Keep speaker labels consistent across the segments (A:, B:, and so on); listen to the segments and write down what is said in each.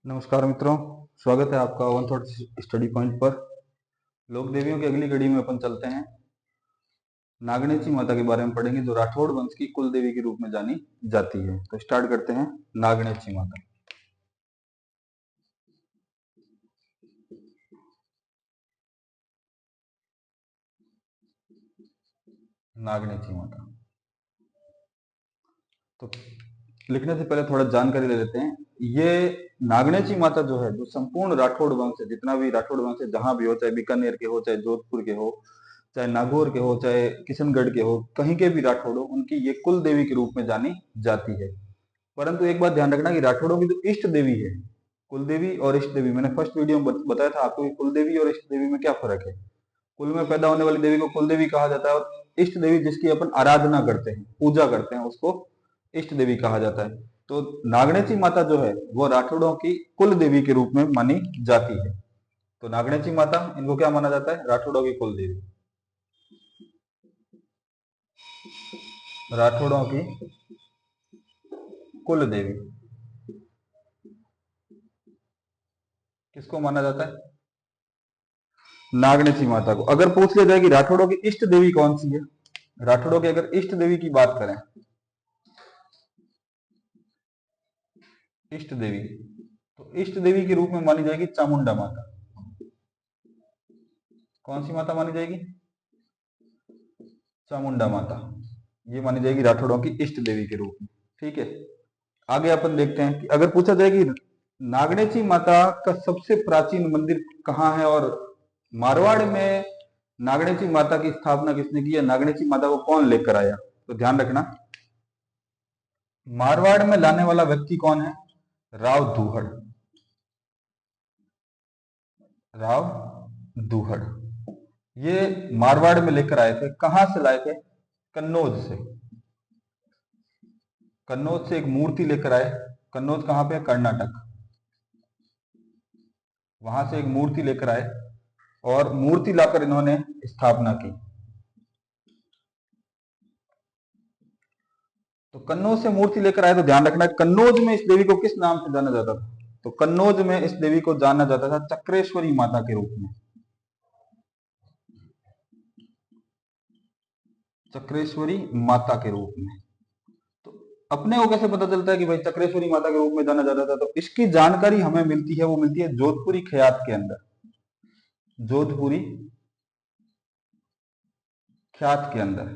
A: नमस्कार मित्रों, स्वागत है आपका वन थॉट स्टडी पॉइंट पर। लोक देवियों की अगली कड़ी में अपन चलते हैं। नागणेची माता के बारे में पढ़ेंगे, जो राठौड़ वंश की कुल देवी के रूप में जानी जाती है। तो स्टार्ट करते हैं। नागणेची माता। नागणेची माता तो लिखने से पहले थोड़ा जानकारी ले लेते हैं। ये नागणेची माता जो है, जो संपूर्ण राठौड़ वंश है, जितना भी राठौड़ वंश है, जहां भी हो, चाहे बीकानेर के हो, चाहे जोधपुर के हो, चाहे नागौर के हो, चाहे किशनगढ़ के हो, कहीं के भी राठौड़ हो, उनकी ये कुल देवी के रूप में जानी जाती है। परंतु एक बात ध्यान रखना कि राठौड़ों की जो इष्ट देवी है, कुल देवी और इष्ट देवी, मैंने फर्स्ट वीडियो में बताया था आपको कि कुल देवी और इष्ट देवी में क्या फर्क है। कुल में पैदा होने वाली देवी को कुल देवी कहा जाता है, और इष्ट देवी जिसकी अपन आराधना करते हैं, पूजा करते हैं, उसको इष्ट देवी कहा जाता है। तो नागणेची माता जो है वो राठौड़ों की कुल देवी के रूप में मानी जाती है। तो नागणेची माता, इनको क्या माना जाता है? राठौड़ों की कुल देवी, राठौड़ों की कुल देवी किसको माना जाता है? नागणेची माता को। अगर पूछ लिया जाए कि राठौड़ों की इष्ट देवी कौन सी है, राठौड़ों की अगर इष्ट देवी की बात करें, इष्ट देवी, तो इष्ट देवी के रूप में मानी जाएगी चामुंडा माता। कौन सी माता मानी जाएगी? चामुंडा माता। ये मानी जाएगी राठौड़ों की इष्ट देवी के रूप में। ठीक है, आगे अपन देखते हैं कि अगर पूछा जाए कि नागणेची माता का सबसे प्राचीन मंदिर कहाँ है, और मारवाड़ में नागणेची माता की स्थापना किसने की है, नागणेची माता को कौन लेकर आया, तो ध्यान रखना, मारवाड़ में लाने वाला व्यक्ति कौन है? राव दूहड़। राव दूहड़ ये मारवाड़ में लेकर आए थे। कहां से लाए थे? कन्नौज से। कन्नौज से एक मूर्ति लेकर आए। कन्नौज कहां पे? कर्नाटक। वहां से एक मूर्ति लेकर आए और मूर्ति लाकर इन्होंने स्थापना की। तो कन्नौज से मूर्ति लेकर आए, तो ध्यान रखना, कन्नौज में इस देवी को किस नाम से जाना जाता था? तो कन्नौज में इस देवी को जाना जाता था चक्रेश्वरी माता के रूप में। चक्रेश्वरी माता के रूप में। तो अपने को कैसे पता चलता है कि भाई चक्रेश्वरी माता के रूप में जाना जाता था? तो इसकी जानकारी हमें मिलती है, वो मिलती है जोधपुरी ख्यात के अंदर। जोधपुरी ख्यात के अंदर,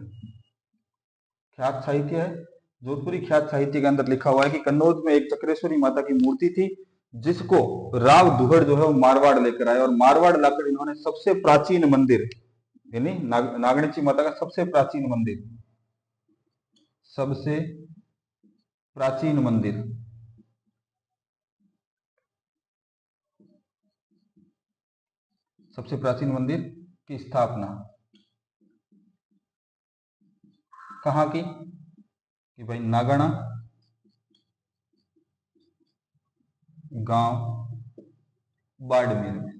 A: ख्यात साहित्य है, जोधपुरी ख्यात साहित्य के अंदर लिखा हुआ है कि कन्नौज में एक चक्रेश्वरी माता की मूर्ति थी, जिसको राव दुहड़ जो है वो मारवाड़ लेकर आए, और मारवाड़ लाकर इन्होंने सबसे प्राचीन मंदिर, यानी नागणेची माता का सबसे प्राचीन मंदिर, सबसे प्राचीन मंदिर, सबसे प्राचीन मंदिर की स्थापना कहाँ की? कि भाई नागणा गांव बाड़मेर में।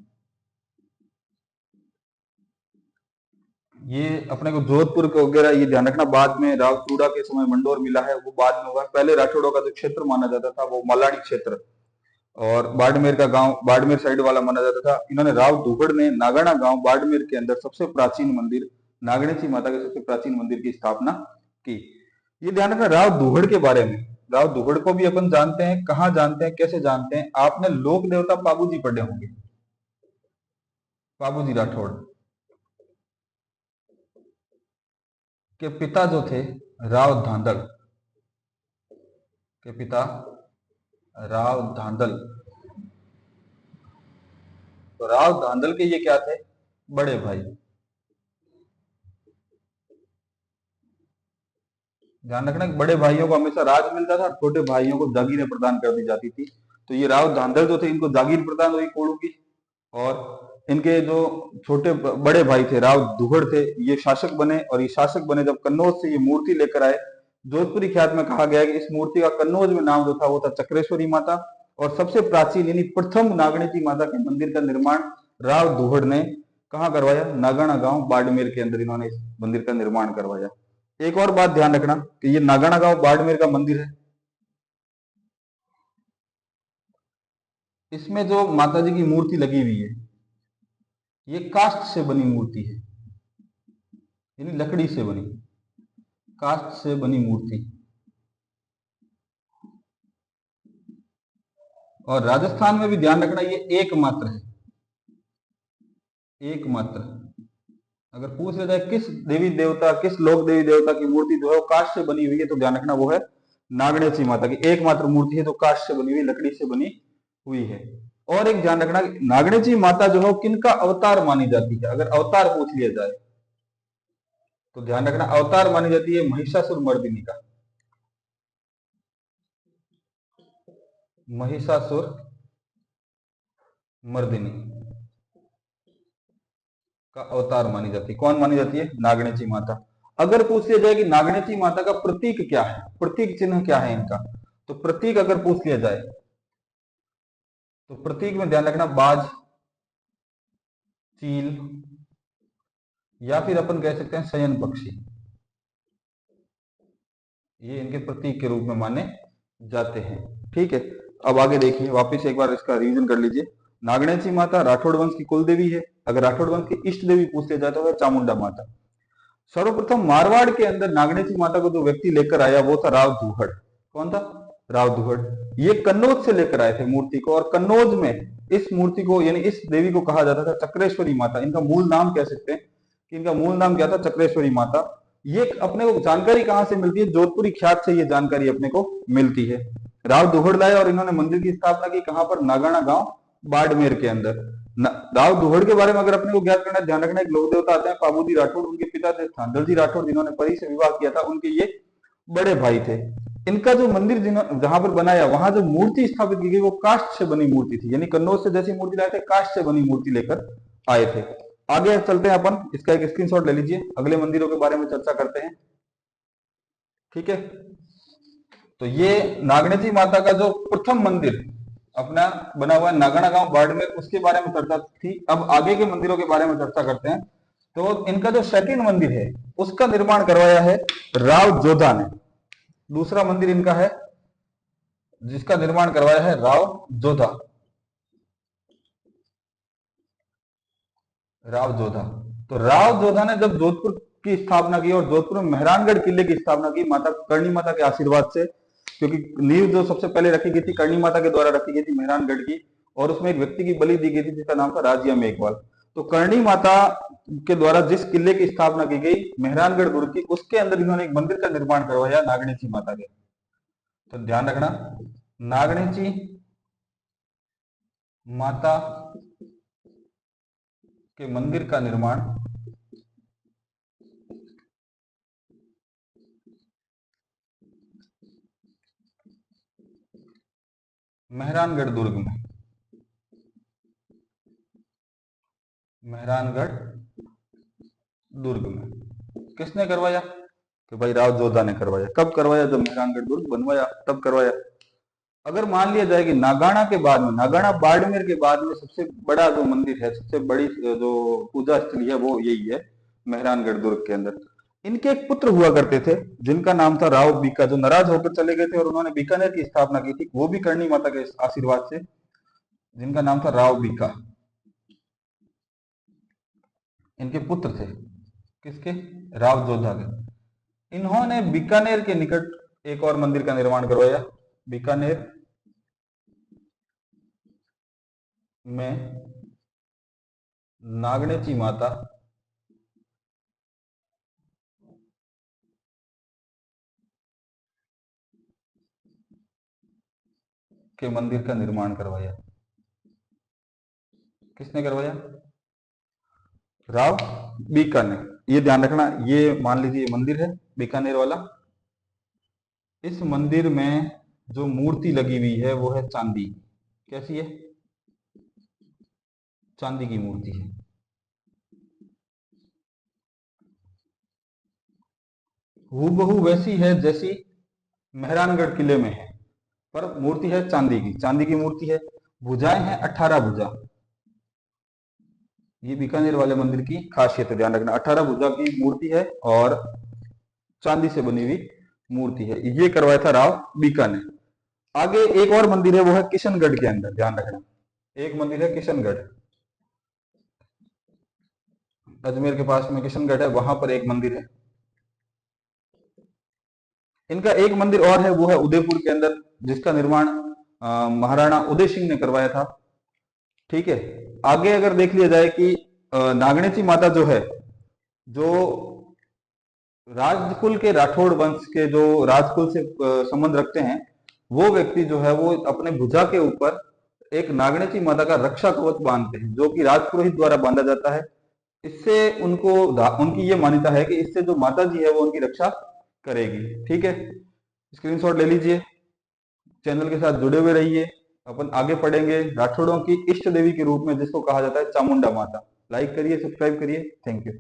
A: ये अपने को जोधपुर के वगैरह ये ध्यान रखना, बाद में रावचूड़ा के समय मंडोर मिला है, वो बाद में हुआ। पहले राठौड़ों का जो क्षेत्र माना जाता था वो मलाड़ी क्षेत्र और बाड़मेर का गांव, बाड़मेर साइड वाला माना जाता था। इन्होंने राव दुहड़ ने नागणा गांव बाड़मेर के अंदर सबसे प्राचीन मंदिर, नागणेची माता के सबसे प्राचीन मंदिर की स्थापना की। ये ध्यान रखना राव दुहड़ के बारे में। राव दुहड़ को भी अपन जानते हैं, कहाँ जानते हैं, कैसे जानते हैं? आपने लोक देवता पाबूजी पढ़े होंगे, पाबूजी राठौड़ के पिता जो थे राव धांधल, के पिता राव धांधल। तो राव धांधल के ये क्या थे? बड़े भाई। ध्यान रखना कि बड़े भाइयों को हमेशा राज मिलता था, छोटे भाइयों को जागीरें प्रदान कर दी जाती थी। तो ये राव धांधल जो थे, इनको जागीर प्रदान हुई कोड़ू की, और इनके जो छोटे बड़े भाई थे राव दुहड़ थे, ये शासक बने। और ये शासक बने जब कन्नौज से ये मूर्ति लेकर आए। जोधपुरी ख्यात में कहा गया है कि इस मूर्ति का कन्नौज में नाम जो था वो था चक्रेश्वरी माता, और सबसे प्राचीन यानी प्रथम नागणेची माता के मंदिर का निर्माण राव दुहड़ ने कहाँ करवाया? नागाना गांव बाड़मेर के अंदर इन्होंने इस मंदिर का निर्माण करवाया। एक और बात ध्यान रखना कि ये नागाना गांव बाड़मेर का मंदिर है, इसमें जो माता जी की मूर्ति लगी हुई है ये काष्ठ से बनी मूर्ति है, यानी लकड़ी से बनी, काष्ठ से बनी मूर्ति। और राजस्थान में भी ध्यान रखना ये एकमात्र है, एकमात्र। अगर पूछ लिया जाए किस देवी देवता, किस लोक देवी देवता की मूर्ति जो है वो काष्ठ से बनी हुई है, तो ध्यान रखना वो है नागणेची माता की एकमात्र मूर्ति है जो काष्ठ से बनी हुई, लकड़ी से बनी हुई है। और एक ध्यान रखना नागणेची माता जो है किनका अवतार मानी जाती है, अगर अवतार पूछ लिया जाए तो ध्यान रखना अवतार मानी जाती है महिषासुर मर्दिनी का, महिषासुर मर्दिनी का अवतार मानी जाती है। कौन मानी जाती है? नागणेची माता। अगर पूछ लिया जाए कि नागणेची माता का प्रतीक क्या है, प्रतीक चिन्ह क्या है इनका, तो प्रतीक अगर पूछ लिया जाए तो प्रतीक में ध्यान रखना बाज, चील, या फिर अपन कह सकते हैं शयन पक्षी, ये इनके प्रतीक के रूप में माने जाते हैं। ठीक है, अब आगे देखिए, वापस एक बार इसका रिवीजन कर लीजिए। नागणेची माता राठौड़ वंश की कुल देवी है। अगर राठौड़ वंश की इष्ट देवी पूछ लिया जाए तो है चामुंडा माता। सर्वप्रथम मारवाड़ के अंदर नागणेची माता को जो व्यक्ति लेकर आया वो था राव दुहड़। कौन था? राव दुहड़। ये कन्नौज से लेकर आए थे मूर्ति को, और कन्नौज में इस मूर्ति को यानी इस देवी को कहा जाता था चक्रेश्वरी माता। इनका मूल नाम कह सकते हैं कि इनका मूल नाम क्या था? चक्रेश्वरी माता। ये अपने को जानकारी कहां से मिलती है? जोधपुरी ख्यात से ये जानकारी अपने को मिलती है। राव दुहड़ लाए और इन्होंने मंदिर की स्थापना की कहां पर? नागाना गांव, बाड़मेर के अंदर। राव दुहड़ के बारे में अगर अपने को ज्ञात करना, ध्यान रखना, एक लोक देवता आते हैं पाबूदी राठौड़। उनके पिता थे थांदल जी राठौड़ जिन्होंने परी से विवाह किया था, उनके ये बड़े भाई थे। इनका जो मंदिर जहां पर बनाया वहां जो मूर्ति स्थापित की गई वो काष्ठ से बनी मूर्ति थी, यानी कन्नौज से जैसी मूर्ति लाए थे काष्ठ से बनी मूर्ति लेकर आए थे। आगे चलते हैं अपन, इसका एक स्क्रीनशॉट ले लीजिए, अगले मंदिरों के बारे में चर्चा करते हैं। ठीक है, तो ये नागणेची माता का जो प्रथम मंदिर अपना बना हुआ है नागाना गांव बाड़मेर, उसके बारे में चर्चा थी। अब आगे के मंदिरों के बारे में चर्चा करते हैं। तो इनका जो सेकंड मंदिर है उसका निर्माण करवाया है राव जोधा ने। दूसरा मंदिर इनका है जिसका निर्माण करवाया है राव जोधा। राव जोधा। तो राव जोधा ने जब जोधपुर की स्थापना की और जोधपुर में मेहरानगढ़ किले की स्थापना की माता करणी माता के आशीर्वाद से, क्योंकि नींव जो सबसे पहले रखी गई थी करणी माता के द्वारा रखी गई थी मेहरानगढ़ की, और उसमें एक व्यक्ति की बलि दी गई थी जिसका नाम था राजिया मेघवाल। तो करणी माता के द्वारा जिस किले की स्थापना की गई मेहरानगढ़ दुर्ग की, उसके अंदर इन्होंने एक मंदिर का निर्माण करवाया नागणेची माता के। तो ध्यान रखना नागणेची माता के मंदिर का निर्माण मेहरानगढ़ दुर्ग में, मेहरानगढ़ दुर्ग में किसने करवाया? कि भाई राव जोधा ने करवाया। कब करवाया? जब मेहरानगढ़ दुर्ग बनवाया तब करवाया। अगर मान लिया जाए कि नागाना के बाद में, नागाना बाड़मेर के बाद में सबसे बड़ा जो मंदिर है, सबसे बड़ी जो पूजा स्थली है वो यही है मेहरानगढ़ दुर्ग के अंदर। इनके एक पुत्र हुआ करते थे जिनका नाम था राव बीका, जो नाराज होकर चले गए थे और उन्होंने बीकानेर की स्थापना की थी, वो भी करणी माता के आशीर्वाद से, जिनका नाम था राव बीका। इनके पुत्र थे किसके? राव जोधा के। इन्होंने बीकानेर के निकट एक और मंदिर का निर्माण करवाया। बीकानेर में नागणेची माता के मंदिर का निर्माण करवाया। किसने करवाया? राव बीका ने। ये ध्यान रखना, ये मान लीजिए मंदिर है बीकानेर वाला। इस मंदिर में जो मूर्ति लगी हुई है वो है चांदी। कैसी है? चांदी की मूर्ति है। हूबहू वैसी है जैसी मेहरानगढ़ किले में है, पर मूर्ति है चांदी की, चांदी की मूर्ति है। भुजाएं हैं 18 भुजा। ये बीकानेर वाले मंदिर की खासियत है, ध्यान रखना 18 भुजा की मूर्ति है और चांदी से बनी हुई मूर्ति है। ये करवाया था राव बीका ने। आगे एक और मंदिर है वो है किशनगढ़ के अंदर, ध्यान रखना एक मंदिर है किशनगढ़, अजमेर के पास में किशनगढ़ है, वहां पर एक मंदिर है। इनका एक मंदिर और है, वो है उदयपुर के अंदर, जिसका निर्माण महाराणा उदय सिंह ने करवाया था। ठीक है। आगे अगर देख लिया जाए कि नागणेची माता जो है, जो राजकुल के राठौड़ वंश के जो राजकुल से संबंध रखते हैं, वो व्यक्ति जो है वो अपने भुजा के ऊपर एक नागणेची माता का रक्षा कवच बांधते हैं, जो कि राजपुरोहित द्वारा बांधा जाता है। इससे उनकी ये मान्यता है कि इससे जो माता जी है वो उनकी रक्षा करेगी। ठीक है, स्क्रीनशॉट ले लीजिए, चैनल के साथ जुड़े हुए रहिए। अपन आगे पढ़ेंगे राठौड़ों की इष्ट देवी के रूप में जिसको कहा जाता है चामुंडा माता। लाइक करिए, सब्सक्राइब करिए। Thank you.